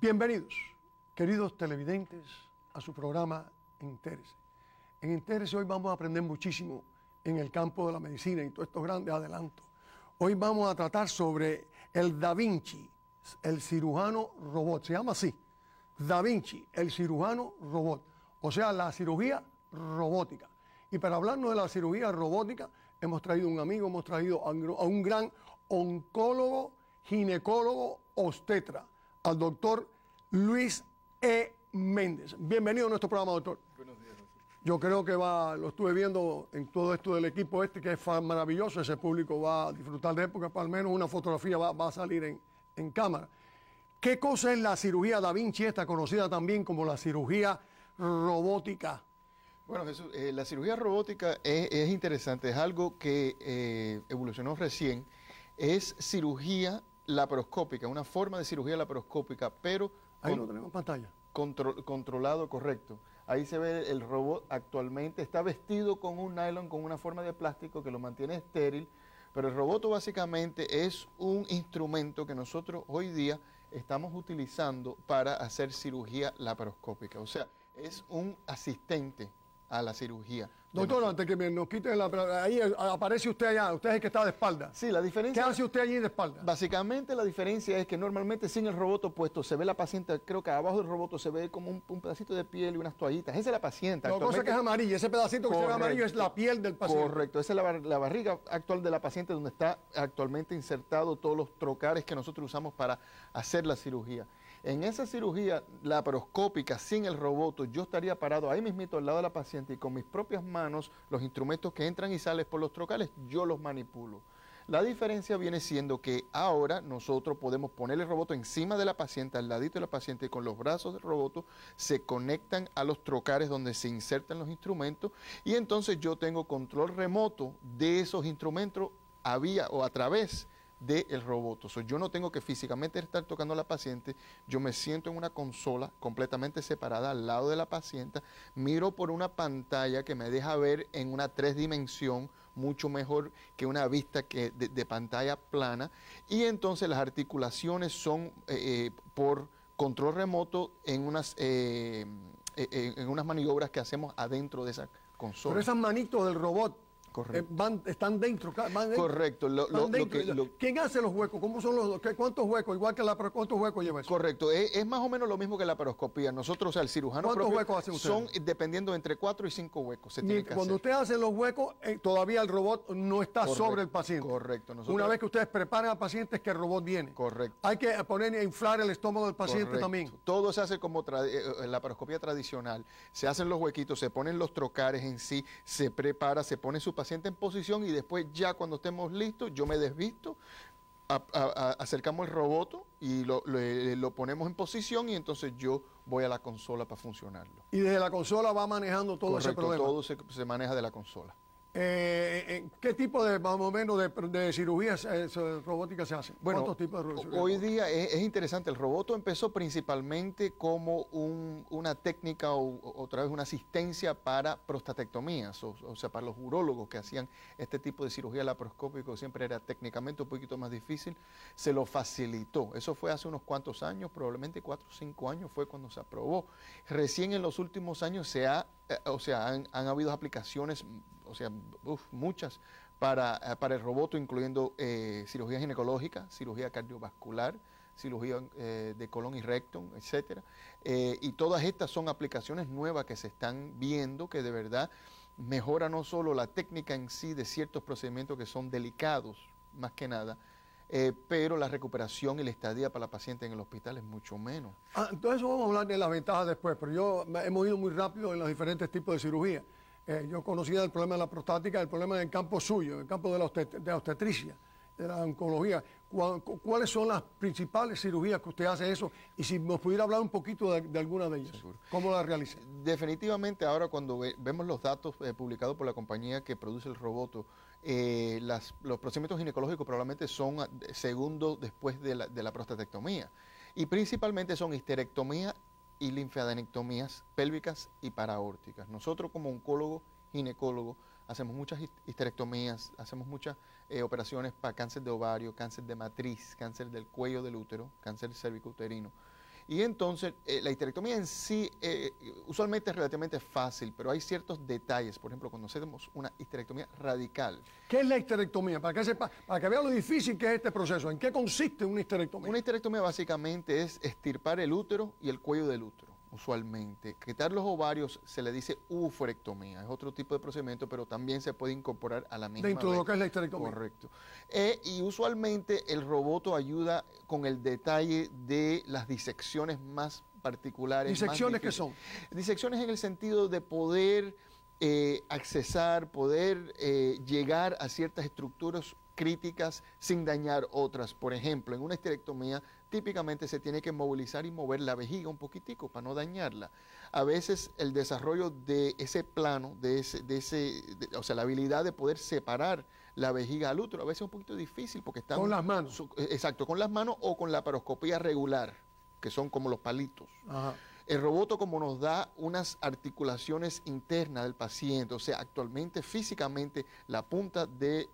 Bienvenidos, queridos televidentes, a su programa Entérese. En Entérese hoy vamos a aprender muchísimo en el campo de la medicina y todos estos grandes adelantos. Hoy vamos a tratar sobre el Da Vinci, el cirujano robot. Se llama así, Da Vinci, el cirujano robot. O sea, la cirugía robótica. Y para hablarnos de la cirugía robótica, hemos traído un amigo, hemos traído a un gran oncólogo, ginecólogo, obstetra, al doctor Luis E. Méndez. Bienvenido a nuestro programa, doctor. Buenos días. Yo creo que lo estuve viendo en todo esto del equipo que es maravilloso. Ese público va a disfrutar de él porque al menos una fotografía va a salir en cámara. ¿Qué cosa es la cirugía Da Vinci, esta conocida también como la cirugía robótica? Bueno, Jesús, la cirugía robótica es interesante, es algo que evolucionó recién. Es cirugía laparoscópica, una forma de cirugía laparoscópica, pero Ahí lo tenemos en pantalla. Controlado, correcto. Ahí se ve el robot actualmente, está vestido con un nylon, con una forma de plástico que lo mantiene estéril, pero el robot básicamente es un instrumento que nosotros hoy día estamos utilizando para hacer cirugía laparoscópica. O sea, es un asistente a la cirugía. Doctor, antes que nos quiten ahí aparece usted allá, usted es el que está de espalda. Sí, la diferencia... ¿Qué hace usted allí de espalda? Básicamente la diferencia es que normalmente sin el robot puesto se ve la paciente, creo que abajo del robot se ve como un pedacito de piel y unas toallitas. Esa es la paciente. La cosa que es amarilla, ese pedacito que se ve amarillo es la piel del paciente. Correcto, esa es la barriga actual de la paciente donde está actualmente insertado todos los trocares que nosotros usamos para hacer la cirugía. En esa cirugía laparoscópica sin el robot, yo estaría parado ahí mismito al lado de la paciente y con mis propias manos, los instrumentos que entran y salen por los trocales, yo los manipulo. La diferencia viene siendo que ahora nosotros podemos poner el robot encima de la paciente, al ladito de la paciente, y con los brazos del robot se conectan a los trocares donde se insertan los instrumentos y entonces yo tengo control remoto de esos instrumentos a través del robot. Yo no tengo que físicamente estar tocando a la paciente, yo me siento en una consola completamente separada al lado de la paciente, miro por una pantalla que me deja ver en una 3 dimensiones, mucho mejor que una vista de pantalla plana, y entonces las articulaciones son por control remoto en unas maniobras que hacemos adentro de esa consola. Pero esas manitos del robot Correcto. están dentro. Correcto. ¿Quién hace los huecos? ¿Cómo son cuántos huecos? Igual que ¿cuántos huecos lleva eso? Correcto. Es más o menos lo mismo que la laparoscopía. Nosotros, o sea, el cirujano ¿Cuántos propio, huecos hacen ustedes? son dependiendo entre 4 y 5 huecos. Cuando usted hace los huecos, todavía el robot no está sobre el paciente. Correcto. Una vez que ustedes preparan al paciente es que el robot viene. Correcto. Hay que inflar el estómago del paciente también. Todo se hace como la laparoscopía tradicional. Se hacen los huequitos, se ponen los trocares en sí, se prepara, se pone su paciente en posición y después ya cuando estemos listos, yo me desvisto, acercamos el robot y lo ponemos en posición y entonces yo voy a la consola para funcionarlo. Y desde la consola va manejando todo ese problema. Todo se maneja de la consola. ¿Qué tipo de, más o menos, de cirugías robóticas se hacen? Bueno, ¿cuántos tipos de cirugías? Hoy día es interesante. El robot empezó principalmente como una técnica o otra vez una asistencia para prostatectomías, o sea, para los urólogos que hacían este tipo de cirugía laparoscópica, que siempre era técnicamente un poquito más difícil, se lo facilitó. Eso fue hace unos cuantos años, probablemente 4 o 5 años fue cuando se aprobó. Recién en los últimos años han habido aplicaciones, muchas para el robot, incluyendo cirugía ginecológica, cirugía cardiovascular, cirugía de colon y rectum, etcétera. Y todas estas son aplicaciones nuevas que se están viendo que de verdad mejora no solo la técnica en sí de ciertos procedimientos que son delicados, más que nada, pero la recuperación y la estadía para la paciente en el hospital es mucho menos. Entonces vamos a hablar de las ventajas después, pero hemos ido muy rápido en los diferentes tipos de cirugía. Yo conocía el problema de la prostática, el problema del campo suyo, el campo de la obstetricia, de la oncología. ¿Cuáles son las principales cirugías que usted hace eso? Y si nos pudiera hablar un poquito de alguna de ellas. Seguro. ¿Cómo la realiza? Definitivamente ahora cuando vemos los datos publicados por la compañía que produce el robot, los procedimientos ginecológicos probablemente son segundos después de la prostatectomía. Y principalmente son histerectomía y linfadenectomías pélvicas y paraórticas. Nosotros como oncólogos, ginecólogos, hacemos muchas histerectomías, hacemos muchas operaciones para cáncer de ovario, cáncer de matriz, cáncer del cuello del útero, cáncer cervicouterino. Y entonces la histerectomía en sí usualmente es relativamente fácil, pero hay ciertos detalles. Por ejemplo, cuando hacemos una histerectomía radical. ¿Qué es la histerectomía? Para que vea lo difícil que es este proceso. ¿En qué consiste una histerectomía? Una histerectomía básicamente es extirpar el útero y el cuello del útero, usualmente. Quitar los ovarios se le dice uforectomía. Es otro tipo de procedimiento, pero también se puede incorporar a la misma Dentro de lo vez. que es la histerectomía. Correcto. Y usualmente el roboto ayuda con el detalle de las disecciones más particulares. ¿Disecciones qué son? Disecciones en el sentido de poder accesar, poder llegar a ciertas estructuras críticas sin dañar otras. Por ejemplo, en una histerectomía típicamente se tiene que movilizar y mover la vejiga un poquitico para no dañarla. A veces el desarrollo de ese plano, o sea, la habilidad de poder separar la vejiga al útero, a veces es un poquito difícil porque están... Con las manos. Exacto, con las manos o con la laparoscopía regular, que son como los palitos. Ajá. El roboto como nos da unas articulaciones internas del paciente, o sea, actualmente físicamente la punta del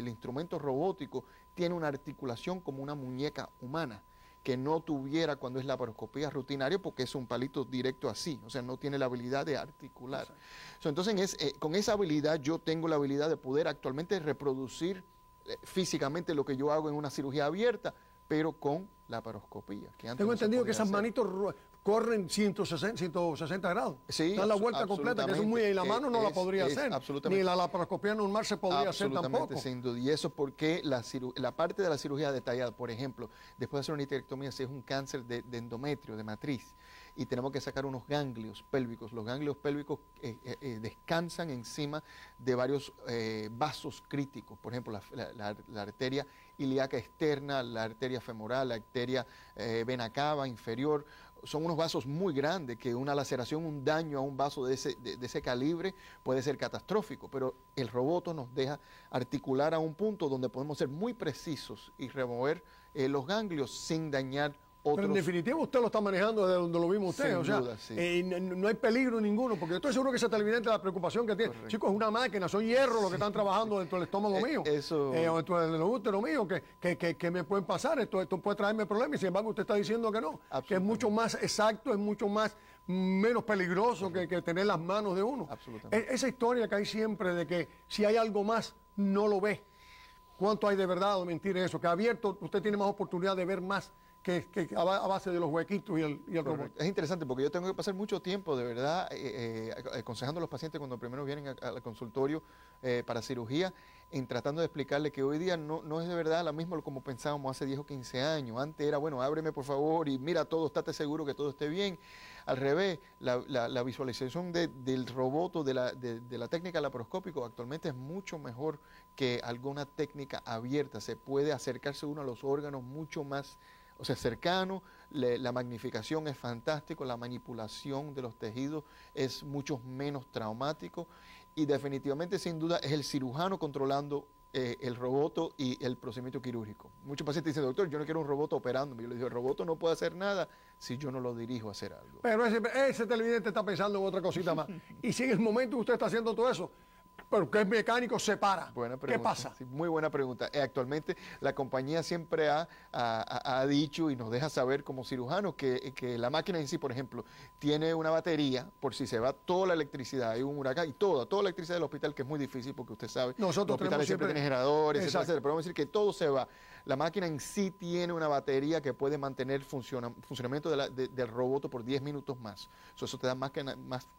instrumento robótico tiene una articulación como una muñeca humana, que no tuviera cuando es laparoscopía rutinaria porque es un palito directo así, o sea, no tiene la habilidad de articular. Entonces, con esa habilidad yo tengo la habilidad de poder actualmente reproducir físicamente lo que yo hago en una cirugía abierta, pero con laparoscopía. Tengo entendido que esas manitos corren 160 grados. Sí, dan la vuelta completa, que eso es muy... Y la mano no la podría hacer. Ni la laparoscopía normal se podría hacer tampoco. Sin duda. Y eso porque la parte de la cirugía detallada, por ejemplo, después de hacer una histerectomía, si es un cáncer de endometrio, de matriz, y tenemos que sacar unos ganglios pélvicos. Los ganglios pélvicos descansan encima de varios vasos críticos. Por ejemplo, la arteria ilíaca externa, la arteria femoral, la arteria vena cava inferior. Son unos vasos muy grandes que una laceración, un daño a un vaso de ese calibre puede ser catastrófico, pero el roboto nos deja articular a un punto donde podemos ser muy precisos y remover los ganglios sin dañar otros. Pero en definitiva usted lo está manejando desde donde lo vimos usted, Sin o sea, duda, sí. no hay peligro ninguno, porque yo estoy seguro que ese televidente la preocupación que tiene. Correcto. Chicos, es una máquina, son hierros los que están trabajando dentro del estómago mío, eso... o dentro del útero mío, que me pueden pasar, esto puede traerme problemas, y sin embargo usted está diciendo que no, que es mucho más exacto, es mucho menos peligroso que tener las manos de uno. Absolutamente. Esa historia que hay siempre de que si hay algo más, no lo ve. ¿Cuánto hay de verdad o mentira en eso? Que abierto usted tiene más oportunidad de ver más que a base de los huequitos y el robot. Es interesante porque yo tengo que pasar mucho tiempo, de verdad, aconsejando a los pacientes cuando primero vienen al consultorio para cirugía, en tratando de explicarle que hoy día no es de verdad lo mismo como pensábamos hace 10 o 15 años. Antes era, bueno, ábreme por favor y mira todo, estate seguro que todo esté bien. Al revés, la visualización del robot o de la técnica laparoscópica actualmente es mucho mejor que alguna técnica abierta. Se puede acercarse uno a los órganos mucho más, o sea, cercano, la magnificación es fantástico, la manipulación de los tejidos es mucho menos traumático y definitivamente, sin duda, es el cirujano controlando el roboto y el procedimiento quirúrgico. Muchos pacientes dicen, doctor, yo no quiero un roboto operándome. Yo le digo, el roboto no puede hacer nada si yo no lo dirijo a hacer algo. Pero ese televidente está pensando en otra cosita más. Y si en el momento que usted está haciendo todo eso, pero que es mecánico, se para. Buena pregunta. ¿Qué pasa? Sí, muy buena pregunta. Actualmente la compañía siempre ha dicho y nos deja saber como cirujanos que la máquina en sí, por ejemplo, tiene una batería por si se va toda la electricidad, hay un huracán y toda la electricidad del hospital, que es muy difícil porque usted sabe, nosotros los hospitales siempre tienen generadores, etcétera, pero vamos a decir que todo se va. La máquina en sí tiene una batería que puede mantener funcionamiento del robot por 10 minutos más. Eso te da más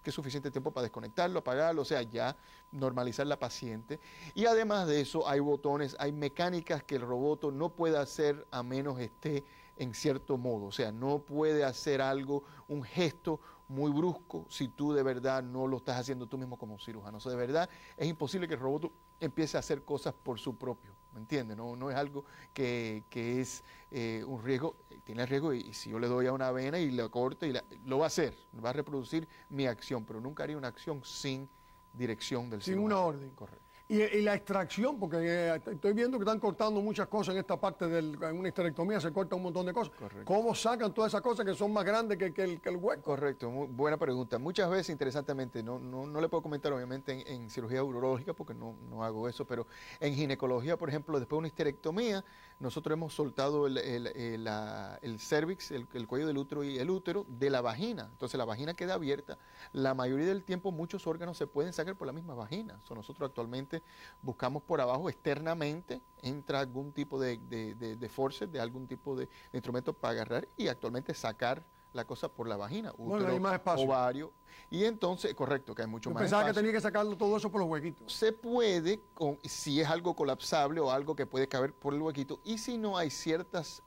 que suficiente tiempo para desconectarlo, apagarlo, o sea, ya normalizar la paciente. Y además de eso, hay botones, hay mecánicas que el robot no puede hacer a menos esté en cierto modo. O sea, no puede hacer algo, un gesto muy brusco si tú de verdad no lo estás haciendo tú mismo como cirujano. O sea, de verdad es imposible que el robot empiece a hacer cosas por su propio. ¿Me entiendes? No es algo que es un riesgo, tiene riesgo y si yo le doy a una vena y lo corto, lo va a hacer, va a reproducir mi acción, pero nunca haría una acción sin dirección del cirujano. Sin una orden. Correcto. Y la extracción, porque estoy viendo que están cortando muchas cosas en esta parte, en una histerectomía se corta un montón de cosas. Correcto. ¿Cómo sacan todas esas cosas que son más grandes que el hueco? Correcto, muy buena pregunta. Muchas veces, interesantemente, no le puedo comentar obviamente en cirugía urológica porque no hago eso, pero en ginecología, por ejemplo, después de una histerectomía, nosotros hemos soltado el cervix, el cuello del útero y el útero de la vagina. Entonces la vagina queda abierta. La mayoría del tiempo muchos órganos se pueden sacar por la misma vagina. Nosotros actualmente buscamos por abajo externamente, entra algún tipo de forceps, de algún tipo de instrumento para agarrar y actualmente sacar la cosa por la vagina, útero, hay más espacio. ovario, y entonces, correcto, que hay mucho más Pensaba espacio. que tenía que sacarlo todo eso por los huequitos. Se puede, si es algo colapsable o algo que puede caber por el huequito, y si no hay ciertos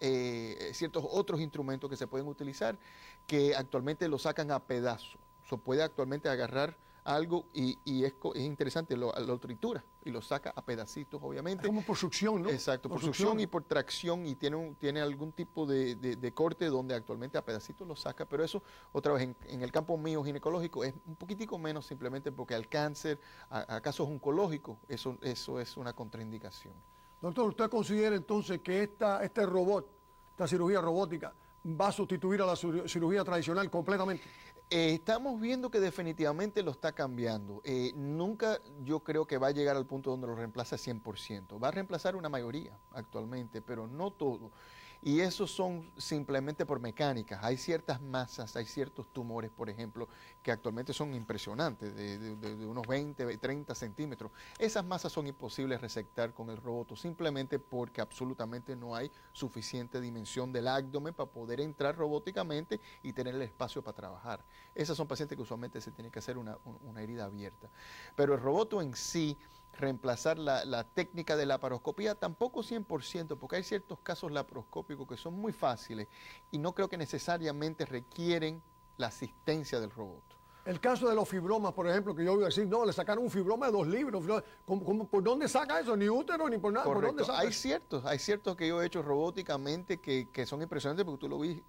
otros instrumentos que se pueden utilizar que actualmente lo sacan a pedazos. Se puede actualmente agarrar algo y es interesante, lo tritura y lo saca a pedacitos, obviamente. Es como por succión, ¿no? Exacto, por succión y por tracción, y tiene algún tipo de corte donde actualmente a pedacitos lo saca, pero eso, otra vez, en el campo mío ginecológico es un poquitico menos, simplemente porque al cáncer, a casos oncológicos, eso es una contraindicación. Doctor, ¿usted considera entonces que este robot, esta cirugía robótica, va a sustituir a la cirugía tradicional completamente? Estamos viendo que definitivamente lo está cambiando. Nunca yo creo que va a llegar al punto donde lo reemplaza 100%. Va a reemplazar una mayoría actualmente, pero no todo. Y eso son simplemente por mecánicas. Hay ciertas masas, hay ciertos tumores, por ejemplo, que actualmente son impresionantes, de unos 20, 30 centímetros. Esas masas son imposibles de resectar con el robot, simplemente porque absolutamente no hay suficiente dimensión del abdomen para poder entrar robóticamente y tener el espacio para trabajar. Esas son pacientes que usualmente se tiene que hacer una herida abierta. Pero el robot en sí, reemplazar la técnica de la laparoscopía, tampoco 100%, porque hay ciertos casos laparoscópicos que son muy fáciles y no creo que necesariamente requieren la asistencia del robot. El caso de los fibromas, por ejemplo, que yo iba a decir, no, le sacaron un fibroma de 2 libras. ¿Por dónde saca eso? Ni útero, ni por nada. Correcto. ¿Por dónde saca? Hay ciertos que yo he hecho robóticamente que son impresionantes porque tú lo ves.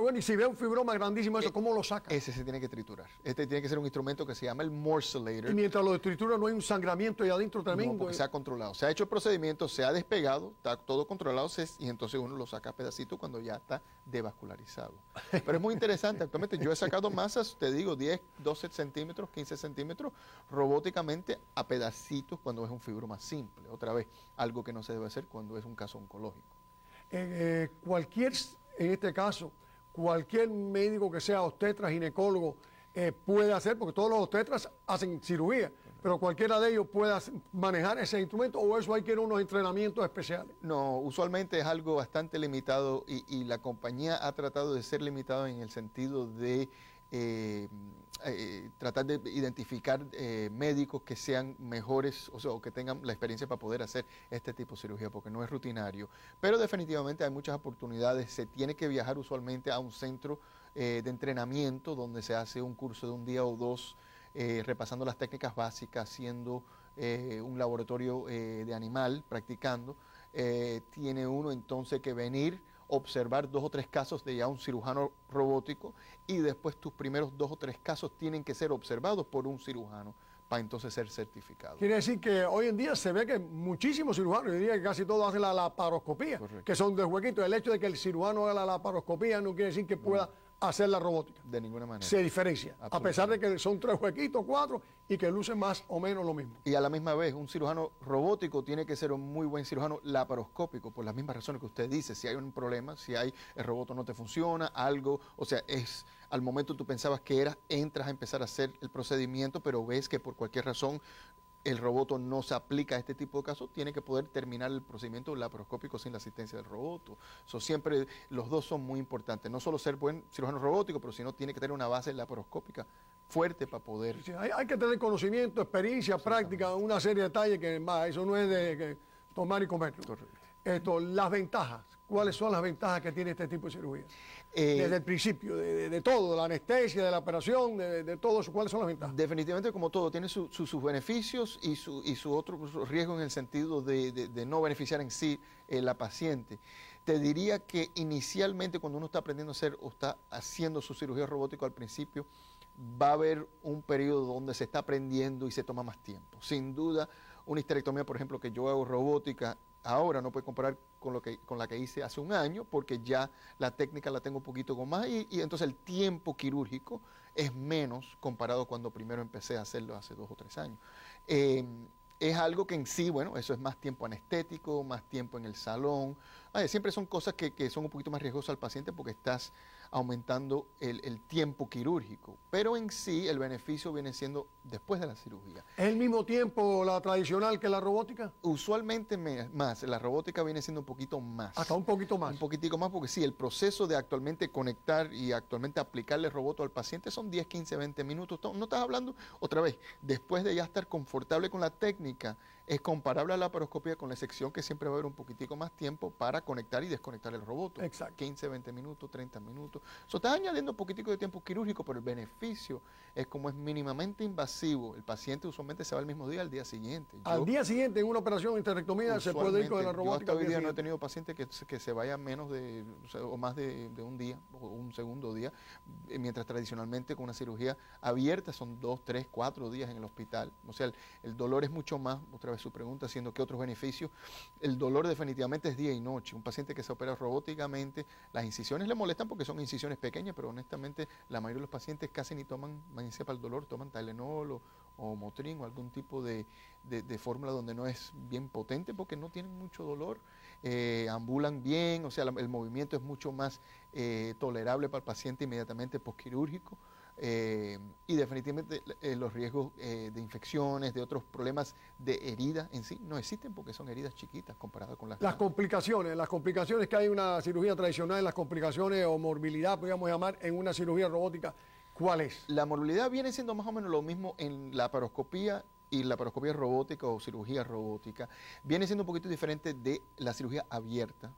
Bueno, y si ve un fibroma grandísimo, eso, ¿cómo lo saca? Ese se tiene que triturar. Este tiene que ser un instrumento que se llama el morcellator. Y mientras lo tritura no hay un sangramiento ahí adentro tremendo. No, porque se ha controlado. Se ha hecho el procedimiento, se ha despegado, está todo controlado y entonces uno lo saca a pedacitos cuando ya está devascularizado. Pero es muy interesante. Actualmente yo he sacado masas, te digo, 10, 12 centímetros, 15 centímetros, robóticamente a pedacitos cuando es un fibroma simple. Otra vez, algo que no se debe hacer cuando es un caso oncológico. En este caso, cualquier médico que sea obstetra, ginecólogo, puede hacer, porque todos los obstetras hacen cirugía, pero cualquiera de ellos puede manejar ese instrumento, o eso hay que ir a unos entrenamientos especiales. No, usualmente es algo bastante limitado y la compañía ha tratado de ser limitada en el sentido de tratar de identificar médicos que sean mejores, o sea, o que tengan la experiencia para poder hacer este tipo de cirugía, porque no es rutinario. Pero definitivamente hay muchas oportunidades. Se tiene que viajar usualmente a un centro de entrenamiento donde se hace un curso de un día o dos, repasando las técnicas básicas, haciendo un laboratorio de animal, practicando. Tiene uno entonces que venir, observar 2 o 3 casos de ya un cirujano robótico y después tus primeros 2 o 3 casos tienen que ser observados por un cirujano para entonces ser certificado. Quiere decir que hoy en día se ve que muchísimos cirujanos, yo diría que casi todos hacen la laparoscopía, que son de huequitos. El hecho de que el cirujano haga la laparoscopía no quiere decir que pueda hacer la robótica. De ninguna manera. Se diferencia, a pesar de que son 3 huequitos, 4, y que lucen más o menos lo mismo. Y a la misma vez, un cirujano robótico tiene que ser un muy buen cirujano laparoscópico, por las mismas razones que usted dice. Si hay un problema, si el robot no te funciona, algo, o sea, al momento tú pensabas que entras a empezar a hacer el procedimiento, pero ves que por cualquier razón el robot no se aplica a este tipo de casos, tiene que poder terminar el procedimiento laparoscópico sin la asistencia del robot. Siempre los dos son muy importantes. No solo ser buen cirujano robótico, pero sino tiene que tener una base laparoscópica fuerte para poder... Sí, hay que tener conocimiento, experiencia, práctica, una serie de detalles que eso no es de tomar y comer. Correcto. Las ventajas. ¿Cuáles son las ventajas que tiene este tipo de cirugía? Desde el principio, de todo, de la anestesia, de la operación, de todo eso, ¿cuáles son las ventajas? Definitivamente, como todo, tiene sus beneficios y su otro riesgo en el sentido de no beneficiar en sí la paciente. Te diría que inicialmente cuando uno está aprendiendo a hacer o está haciendo su cirugía robótica al principio, va a haber un periodo donde se está aprendiendo y se toma más tiempo. Sin duda, una histerectomía, por ejemplo, que yo hago robótica, ahora no puede comparar con la que hice hace un año, porque ya la técnica la tengo un poquito con más y entonces el tiempo quirúrgico es menos comparado cuando primero empecé a hacerlo hace 2 o 3 años. Es algo que en sí, bueno, eso es más tiempo anestético, más tiempo en el salón. Siempre son cosas que son un poquito más riesgosas al paciente porque estás aumentando el tiempo quirúrgico. Pero en sí el beneficio viene siendo después de la cirugía. ¿Es el mismo tiempo la tradicional que la robótica? Usualmente más. La robótica viene siendo un poquito más. Hasta un poquito más. Un poquitico más porque sí, el proceso de actualmente conectar y actualmente aplicarle el robot al paciente son 10, 15, 20 minutos. No estás hablando, otra vez, después de ya estar confortable con la técnica, es comparable a la laparoscopía con la excepción que siempre va a haber un poquitico más tiempo para conectar y desconectar el robot. Exacto. 15, 20 minutos, 30 minutos. Eso está añadiendo un poquitico de tiempo quirúrgico, pero el beneficio es como es mínimamente invasivo. El paciente usualmente se va el mismo día al día siguiente. Al día siguiente en una operación de histerectomía se puede ir con la robótica. Yo hasta hoy día no he tenido pacientes que se vayan menos de, o más de un día o un segundo día, mientras tradicionalmente con una cirugía abierta son 2, 3, 4 días en el hospital. O sea, el dolor es mucho más, otra vez su pregunta, siendo que otros beneficios, el dolor definitivamente es día y noche. Un paciente que se opera robóticamente, las incisiones le molestan porque son incisiones pequeñas, pero honestamente la mayoría de los pacientes casi ni toman magnesia para el dolor, toman Tylenol o Motrin o algún tipo de fórmula donde no es bien potente porque no tienen mucho dolor, ambulan bien, o sea, el movimiento es mucho más tolerable para el paciente inmediatamente posquirúrgico. Y definitivamente los riesgos de infecciones, de otros problemas de herida en sí no existen porque son heridas chiquitas comparadas con las complicaciones que hay en una cirugía tradicional, las complicaciones o morbilidad, podríamos llamar, en una cirugía robótica, ¿cuál es? La morbilidad viene siendo más o menos lo mismo en la laparoscopía y la laparoscopía robótica o cirugía robótica. Viene siendo un poquito diferente de la cirugía abierta.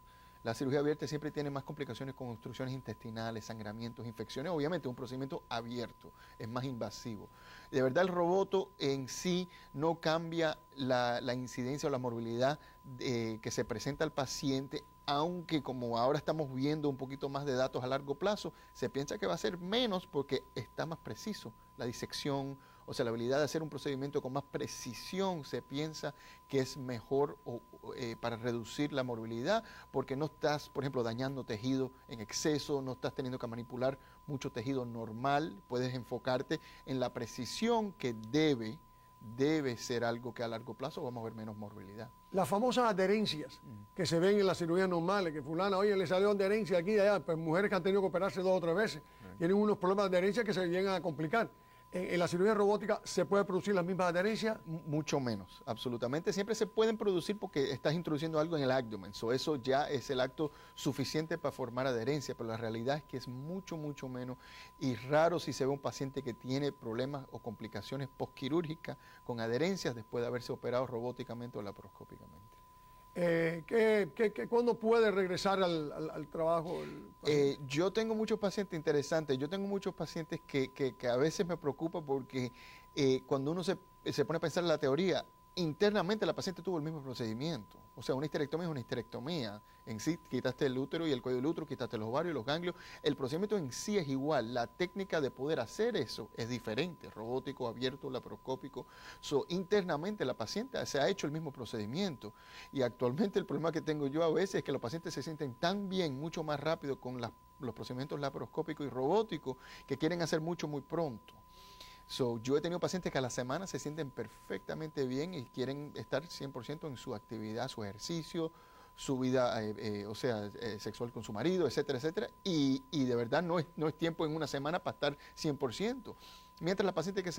La cirugía abierta siempre tiene más complicaciones con obstrucciones intestinales, sangramientos, infecciones. Obviamente, un procedimiento abierto es más invasivo. De verdad, el roboto en sí no cambia la incidencia o la morbilidad que se presenta al paciente, aunque como ahora estamos viendo un poquito más de datos a largo plazo, se piensa que va a ser menos porque está más preciso la disección. O sea, la habilidad de hacer un procedimiento con más precisión se piensa que es mejor para reducir la morbilidad, porque no estás, por ejemplo, dañando tejido en exceso, no estás teniendo que manipular mucho tejido normal, puedes enfocarte en la precisión que debe ser algo que a largo plazo vamos a ver menos morbilidad. Las famosas adherencias que se ven en las cirugías normales, que fulana, oye, le salió adherencia aquí y allá, pues mujeres que han tenido que operarse 2 o 3 veces, tienen unos problemas de adherencia que se llegan a complicar. En la cirugía robótica se puede producir las mismas adherencias. Mucho menos, absolutamente. Siempre se pueden producir porque estás introduciendo algo en el abdomen. Eso ya es el acto suficiente para formar adherencia, pero la realidad es que es mucho, mucho menos. Y raro si se ve un paciente que tiene problemas o complicaciones postquirúrgicas con adherencias después de haberse operado robóticamente o laparoscópicamente. ¿Cuándo puede regresar al trabajo? Yo tengo muchos pacientes interesantes. Yo tengo muchos pacientes que a veces me preocupa porque cuando uno se pone a pensar en la teoría, internamente la paciente tuvo el mismo procedimiento. O sea, una histerectomía es una histerectomía. En sí, quitaste el útero y el cuello del útero, quitaste los ovarios y los ganglios. El procedimiento en sí es igual. La técnica de poder hacer eso es diferente. Robótico, abierto, laparoscópico. Internamente la paciente se ha hecho el mismo procedimiento. Y actualmente el problema que tengo yo a veces es que los pacientes se sienten tan bien, mucho más rápido con los procedimientos laparoscópicos y robóticos que quieren hacer mucho muy pronto. Yo he tenido pacientes que a la semana se sienten perfectamente bien y quieren estar 100% en su actividad, su ejercicio, su vida sexual con su marido, etcétera, etcétera. Y de verdad no es tiempo en una semana para estar 100%. Mientras la paciente que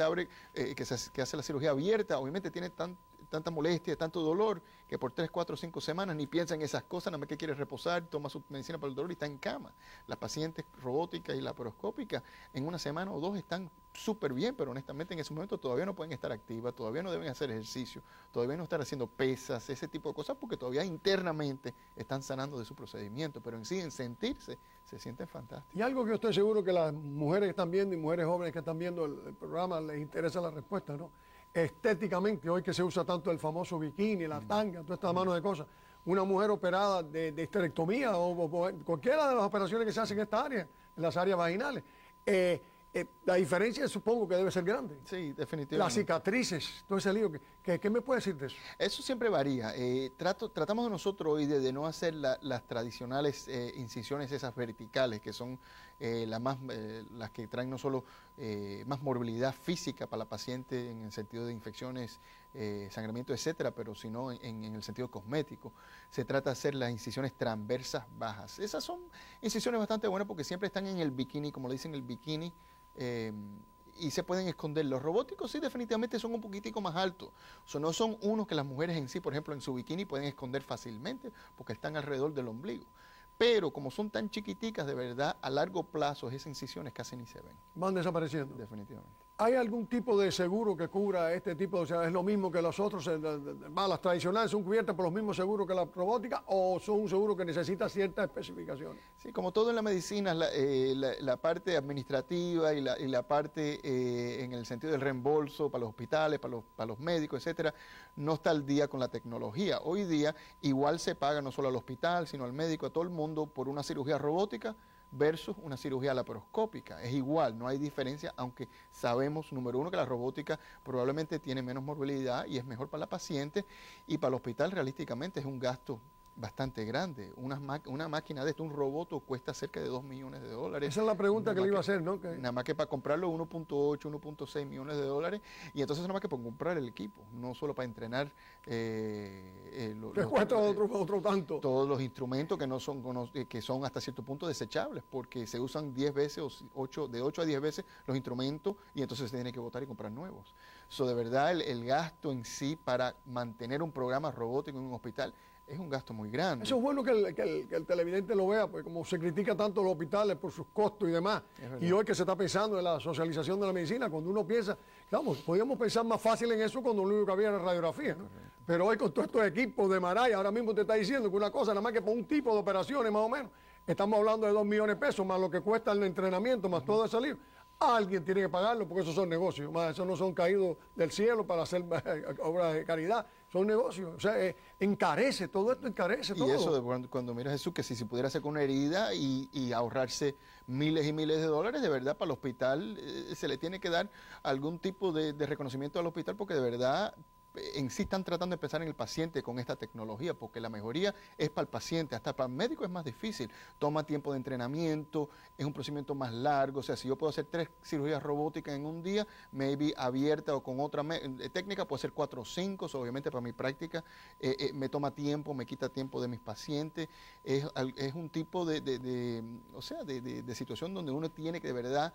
que hace la cirugía abierta, obviamente tiene tanta molestia, tanto dolor, que por 3, 4, 5 semanas ni piensa en esas cosas, nada más que quiere reposar, toma su medicina para el dolor y está en cama. Las pacientes robóticas y laparoscópicas en una semana o 2 están súper bien, pero honestamente en ese momento todavía no pueden estar activas, todavía no deben hacer ejercicio, todavía no están haciendo pesas, ese tipo de cosas, porque todavía internamente están sanando de su procedimiento, pero en sí, en sentirse, se sienten fantásticos. Y algo que yo estoy seguro que las mujeres que están viendo y mujeres jóvenes que están viendo el programa les interesa la respuesta, ¿no? Estéticamente, hoy que se usa tanto el famoso bikini, la tanga, toda esta mano de cosas, una mujer operada de histerectomía o cualquiera de las operaciones que se hacen en esta área, en las áreas vaginales, La diferencia supongo que debe ser grande. Sí, definitivamente. Las cicatrices, todo ese lío. ¿Qué me puede decir de eso? Eso siempre varía. Tratamos nosotros hoy de no hacer las tradicionales incisiones esas verticales, que son las que traen no solo más morbilidad física para la paciente en el sentido de infecciones, sangramiento, etcétera, pero sino en el sentido cosmético. Se trata de hacer las incisiones transversas bajas. Esas son incisiones bastante buenas porque siempre están en el bikini, como le dicen, el bikini, y se pueden esconder. Los robóticos sí definitivamente son un poquitico más altos. No son unos que las mujeres en sí, por ejemplo, en su bikini pueden esconder fácilmente porque están alrededor del ombligo. Pero como son tan chiquiticas, de verdad, a largo plazo esas incisiones casi ni se ven. Van desapareciendo. Definitivamente. ¿Hay algún tipo de seguro que cubra este tipo? O sea, ¿es lo mismo que los otros? ¿Las tradicionales son cubiertas por los mismos seguros que la robótica o son un seguro que necesita ciertas especificaciones? Sí, como todo en la medicina, la parte administrativa y la parte en el sentido del reembolso para los hospitales, para los médicos, etcétera, no está al día con la tecnología. Hoy día igual se paga no solo al hospital, sino al médico, a todo el mundo por una cirugía robótica versus una cirugía laparoscópica. Es igual, no hay diferencia, aunque sabemos, número uno, que la robótica probablemente tiene menos morbilidad y es mejor para la paciente, y para el hospital realísticamente es un gasto bastante grande. Una máquina de esto, un robot, cuesta cerca de $2 millones. Esa es la pregunta que le iba a hacer, ¿no? Nada más que para comprarlo 1.8, 1.6 millones de dólares, y entonces nada más que para comprar el equipo, no solo para entrenar. Que cuesta otro tanto. Todos los instrumentos que son hasta cierto punto desechables, porque se usan 10 veces, de 8 a 10 veces los instrumentos, y entonces se tiene que botar y comprar nuevos. De verdad, el gasto en sí para mantener un programa robótico en un hospital es un gasto muy grande. Eso es bueno que el televidente lo vea, pues como se critica tanto los hospitales por sus costos y demás, y hoy que se está pensando en la socialización de la medicina, cuando uno piensa, vamos, podíamos pensar más fácil en eso cuando lo único que había era radiografía, ¿no? Pero hoy con todos estos equipos de Maraya, ahora mismo te está diciendo que una cosa, nada más que por un tipo de operaciones más o menos, estamos hablando de 2 millones de pesos, más lo que cuesta el entrenamiento, más todo ese lío. Alguien tiene que pagarlo porque esos son negocios, más esos no son caídos del cielo para hacer obras de caridad, son negocios, o sea, encarece, todo esto encarece todo. Y eso, cuando miras Jesús, que si pudiera hacer con una herida y ahorrarse miles y miles de dólares, de verdad para el hospital se le tiene que dar algún tipo de reconocimiento al hospital, porque de verdad en sí están tratando de pensar en el paciente con esta tecnología, porque la mejoría es para el paciente, hasta para el médico es más difícil, toma tiempo de entrenamiento, es un procedimiento más largo. O sea, si yo puedo hacer 3 cirugías robóticas en un día, maybe abierta o con otra técnica, puedo hacer 4 o 5, obviamente para mi práctica me toma tiempo, me quita tiempo de mis pacientes, es un tipo de situación donde uno tiene que de verdad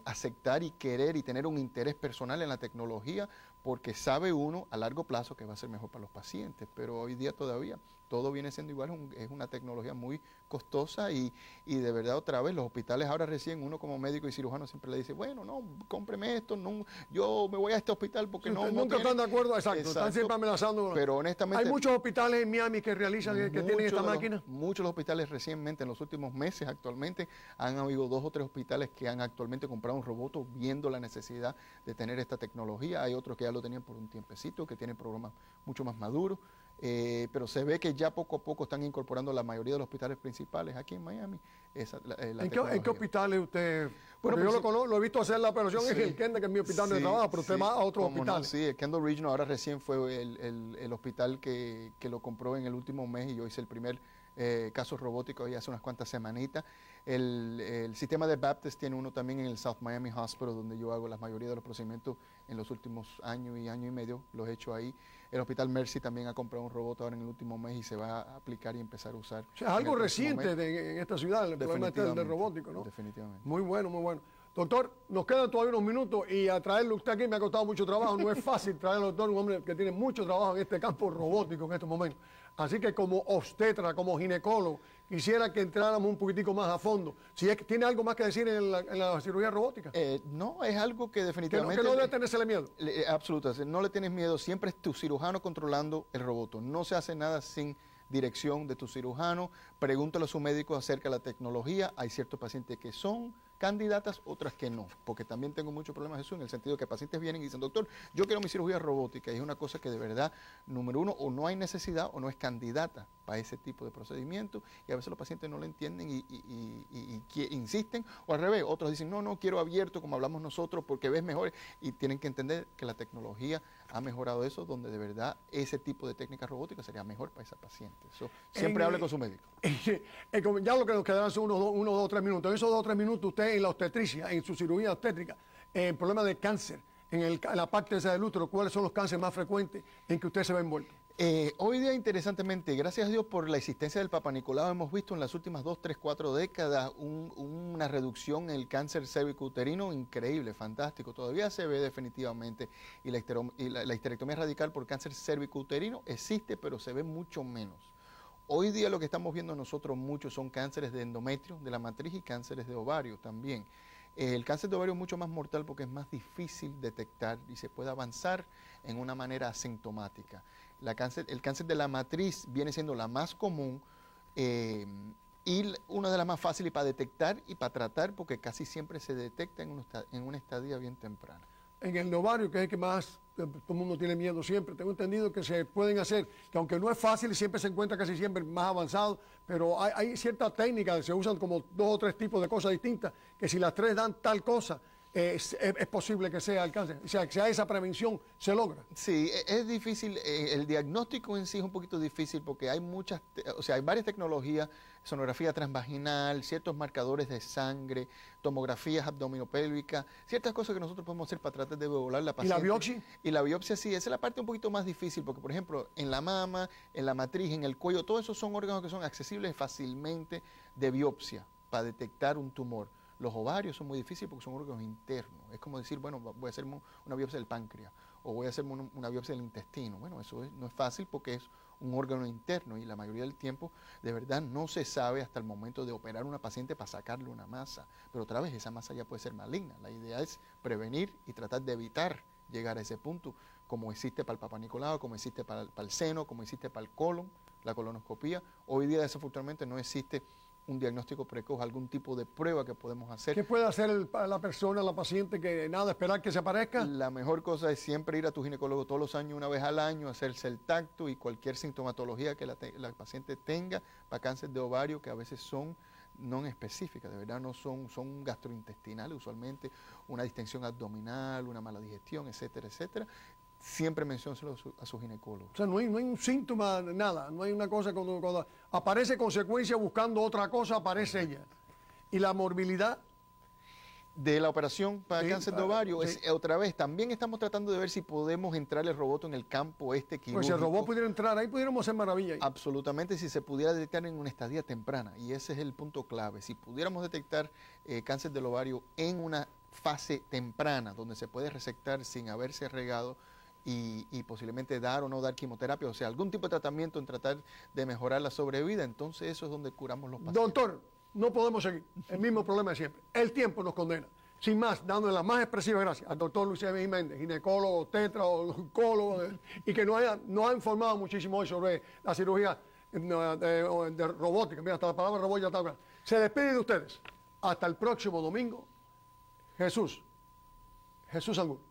aceptar y querer y tener un interés personal en la tecnología, porque sabe uno a largo plazo que va a ser mejor para los pacientes, pero hoy día todavía todo viene siendo igual, es una tecnología muy costosa y de verdad otra vez los hospitales ahora recién, uno como médico y cirujano siempre le dice, bueno, no, cómpreme esto, no, yo me voy a este hospital porque nunca están de acuerdo, exacto, están siempre amenazando. Pero honestamente, hay muchos hospitales en Miami que realizan, que tienen esta máquina. Muchos de los hospitales recientemente, en los últimos meses actualmente, han habido 2 o 3 hospitales que han actualmente comprado un robot viendo la necesidad de tener esta tecnología. Hay otros que ya lo tenían por un tiempecito, que tienen programas mucho más maduros. Pero se ve que ya poco a poco están incorporando la mayoría de los hospitales principales aquí en Miami. ¿En qué hospitales usted? Bueno, yo lo conozco, lo he visto hacer la operación en el Kendall, que es mi hospital de trabajo, pero usted va a otro hospital. No, sí, el Kendall Regional ahora recién fue el hospital que lo compró en el último mes, y yo hice el primer caso robótico ahí hace unas cuantas semanitas. El sistema de Baptist tiene uno también en el South Miami Hospital, donde yo hago la mayoría de los procedimientos en los últimos año y medio, los he hecho ahí. El Hospital Mercy también ha comprado un robot ahora en el último mes y se va a aplicar y empezar a usar. O sea, es algo reciente en esta ciudad, el problema del robótico, ¿no? Definitivamente. Muy bueno, muy bueno. Doctor, nos quedan todavía unos minutos y a traerlo usted aquí me ha costado mucho trabajo. No es fácil traerlo, doctor, un hombre que tiene mucho trabajo en este campo robótico en estos momentos. Así que como obstetra, como ginecólogo, quisiera que entráramos un poquitico más a fondo. Si es que tiene algo más que decir en la cirugía robótica. No, es algo que definitivamente... Que no debe tenerse miedo. Absolutamente, no le tienes miedo. Siempre es tu cirujano controlando el robot. No se hace nada sin dirección de tu cirujano. Pregúntale a su médico acerca de la tecnología. Hay ciertos pacientes que son candidatas, otras que no, porque también tengo muchos problemas, Jesús, en el sentido que pacientes vienen y dicen, doctor, yo quiero mi cirugía robótica, y es una cosa que de verdad, número uno, o no hay necesidad o no es candidata para ese tipo de procedimiento, y a veces los pacientes no lo entienden y insisten, o al revés, otros dicen, no, quiero abierto como hablamos nosotros porque ves mejor, y tienen que entender que la tecnología ha mejorado eso, donde de verdad ese tipo de técnica robótica sería mejor para esa paciente. So, siempre hable con su médico. Ya lo que nos quedarán son unos 2 o 3 minutos. En esos 2 o 3 minutos usted en la obstetricia, en su cirugía obstétrica, el problema de cáncer, en la parte esa del útero, ¿cuáles son los cánceres más frecuentes en que usted se ve envuelto? Hoy día, interesantemente, gracias a Dios por la existencia del Papa Nicolau, hemos visto en las últimas 2, 3, 4 décadas una reducción en el cáncer cervicouterino increíble, fantástico. Todavía se ve definitivamente, y la histerectomía radical por cáncer cervicouterino existe, pero se ve mucho menos. Hoy día lo que estamos viendo nosotros mucho son cánceres de endometrio, de la matriz, y cánceres de ovario también. El cáncer de ovario es mucho más mortal porque es más difícil detectar y se puede avanzar en una manera asintomática. El cáncer de la matriz viene siendo la más común y una de las más fáciles para detectar y para tratar, porque casi siempre se detecta en una estadía bien temprana. En el ovario, que es el que más todo el mundo tiene miedo siempre, tengo entendido que se pueden hacer, que aunque no es fácil, siempre se encuentra casi siempre más avanzado, pero hay ciertas técnicas, se usan como 2 o 3 tipos de cosas distintas, que si las 3 dan tal cosa, es posible que sea el cáncer. O sea, que sea esa prevención, se logra. Sí, es difícil. El diagnóstico en sí es un poquito difícil porque hay hay varias tecnologías, sonografía transvaginal, ciertos marcadores de sangre, tomografías abdominopélvicas, ciertas cosas que nosotros podemos hacer para tratar de volar la paciente. ¿Y la biopsia? Y la biopsia sí, esa es la parte un poquito más difícil porque, por ejemplo, en la mama, en la matriz, en el cuello, todos esos son órganos que son accesibles fácilmente de biopsia para detectar un tumor. Los ovarios son muy difíciles porque son órganos internos. Es como decir, bueno, voy a hacer una biopsia del páncreas o voy a hacer una biopsia del intestino. Bueno, eso no es fácil porque es un órgano interno y la mayoría del tiempo de verdad no se sabe hasta el momento de operar a una paciente para sacarle una masa. Pero otra vez, esa masa ya puede ser maligna. La idea es prevenir y tratar de evitar llegar a ese punto, como existe para el Papa Nicolau, como existe para el seno, como existe para el colon, la colonoscopía. Hoy día desafortunadamente no existe un diagnóstico precoz, algún tipo de prueba que podemos hacer. ¿Qué puede hacer la persona, la paciente, que nada, esperar que se aparezca? La mejor cosa es siempre ir a tu ginecólogo todos los años, una vez al año, hacerse el tacto y cualquier sintomatología que la paciente tenga para cáncer de ovario, que a veces son no específicas, de verdad no son gastrointestinales, usualmente una distensión abdominal, una mala digestión, etcétera, etcétera. Siempre menciónselo a su ginecólogo. O sea, no hay un síntoma, nada, no hay una cosa, cuando aparece consecuencia buscando otra cosa, aparece ella. Y la morbilidad de la operación para cáncer de ovario, sí. Otra vez, también estamos tratando de ver si podemos entrar el robot en el campo quirúrgico. Pues si el robot pudiera entrar, ahí pudiéramos hacer maravilla. Absolutamente, si se pudiera detectar en una estadía temprana, y ese es el punto clave. Si pudiéramos detectar cáncer del ovario en una fase temprana, donde se puede resectar sin haberse regado, y posiblemente dar o no dar quimioterapia, o sea, algún tipo de tratamiento en tratar de mejorar la sobrevida, entonces eso es donde curamos los pacientes. Doctor, no podemos seguir, el mismo problema de siempre, el tiempo nos condena. Sin más, dándole las más expresivas gracias al doctor Luis Jiménez, ginecólogo, tetra, oncólogo, y que nos ha informado muchísimo hoy sobre la cirugía de robótica. Mira, hasta la palabra robot ya está. Se despide de ustedes. Hasta el próximo domingo. Jesús Angur.